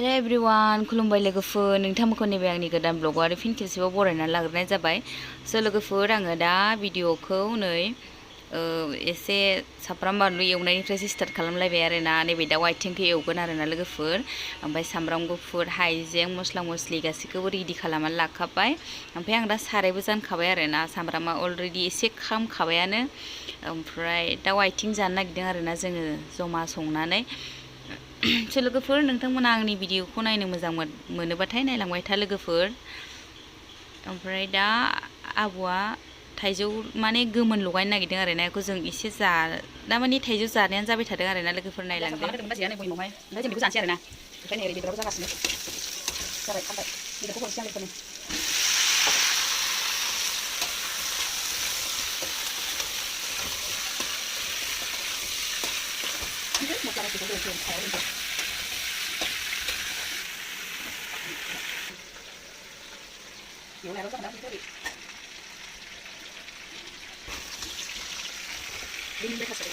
hello everyone खुलुमबाय लोगोफोर नोंथांमोनखौ नैबे आंनि गोदान ब्लगआव आरो फिन खेबसेबाव बरायनानै लाग्रोनाय जाबाय स' लोगोफोर आङो दा भिडिअखौ नै एसे सामब्राम बानलु एवनायनिफ्रायसो स्टार्ट खालामलायबाय आरो ना नैबे दाउ आथिंखौ एवगोन आरो ना लोगोफोर ओमफ्राय सामब्राम गुफुर हाइजें मस्ला मस्लि गासैखौबो रेडि खालामनानै लाखाबाय ओमफ्राय आं दा सारायबो जानखाबाय आरो ना सामब्रामा अलरेडि एसे खामखाबायानो ओमफ्राय दाउ आथिं जानो नागिरदों आरो ना जोङो जमा संनानै स' लोगोफोर नोंथांमोना आंनि भिडिअखौ नायनो मोजां मोनोबाथाय नायलांबाय था लोगोफोर ओमफ्राय दा आब'आ थाइजौ माने गोमोन लगायनो नागिरदों आरो ना बेखौ जों एसे दा माने थाइजौ जानायानो जाबाय थादों आरो ना लोगोफोर नायलांदों ओमफ्राय जों बेखौ जानोसै आरो ना ओमफ्राय नै बेदराबो जागासिनो जाबाय खामबाय बेदरखौ हरसै आं बेखौनो मस्ला मस्लिखौ होसै सायाव होसै एवनायाल' जागोन ना बेनिफ्राय थास'खौ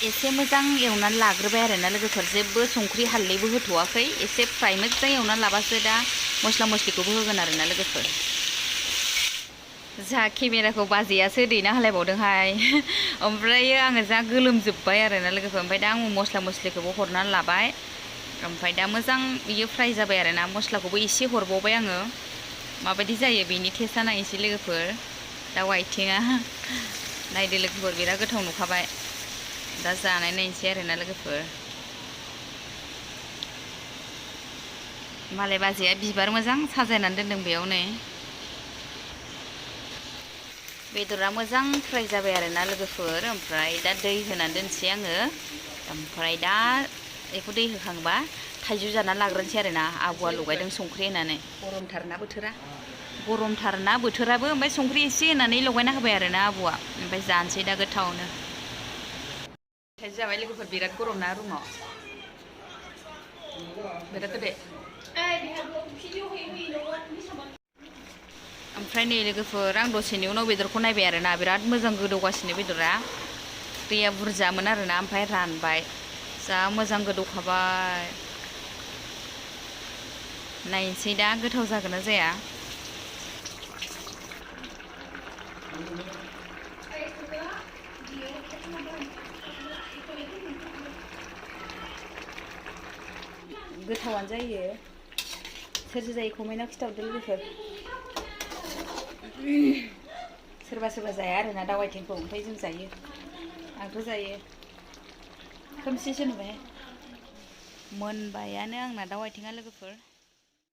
एसे मोजां एवनानै लाग्रोबाय आरो ना लोगोफोर जेबो संख्रि हालदैबो होथ'वाखै एसे फ्राय मोजां एवनानै लाबासो दा मस्ला मस्लिखौबो होगोन आरो ना लोगोफोर जा केमेराखौ बाजैयासो दैना होलायबावदोंहाय ओमफ्राय आङो जा गोलोमजोब्बाय आरो ना लोगोफोर ओमफ्राय दा आङो मस्ला मस्लिखौबो हरनानै लाबाय ओमफ्राय दा मोजां बियो फ्राय जाबाय आरो ना मस्लाखौबो एसे हरबावबाय आङो माबायदि जायो बेनि टेस्टआ नायनोसै लोगोफोर दाउ आथिङा नायदो लोगोफोर बिराद गोथाव नुखाबाय दा जानाय नायनोसै आरो ना लोगोफोर मालाय बाजैया बिबार मोजां साजायनानै दोनदों बेयाव नै बेदरा मोजां फ्राय जाबाय आरो ना लोगोफोर ओमफ्राय दा दै होनानै दोनसै आङो ओमफ्राय दा बेखौ दै होखांबा थाइजौ जानानै लाग्रोनोसै आरो ना आबौआ लगायदों संख्रि होनानै गरमथारना बोथोराबो ओमफ्राय संख्रि एसे होनानै लगायना होबाय आरो ना आबौआ ओमफ्राय जानोसै दा गोथावनो थाइजौ जाबाय लोगोफोर बिराद गरम ना रुमाव बिराद गोदै ओमफ्राय नै लोगोफोर आं दसेनि उनाव बेदरखौ नायबाय आरो ना बिराद मोजां गोदौगासिनो बेदरा दैया बुरजामोन आरो ना ओमफ्राय रानबाय जा मोजां गोदौखाबाय नायनोसै दा गोथाव जागोन ना जाया गोथावानो जायो सोर जायो कमेन्टआव खिथाहरदो लोगोफोर सोरबा सोरबा जाया आरो ना दाउ आथिंखौ ओमफ्राय जों जायो आंथ' जायो खोमसिसो नुबाय मोनबायानो आंना दाउ आथिङा लोगोफोर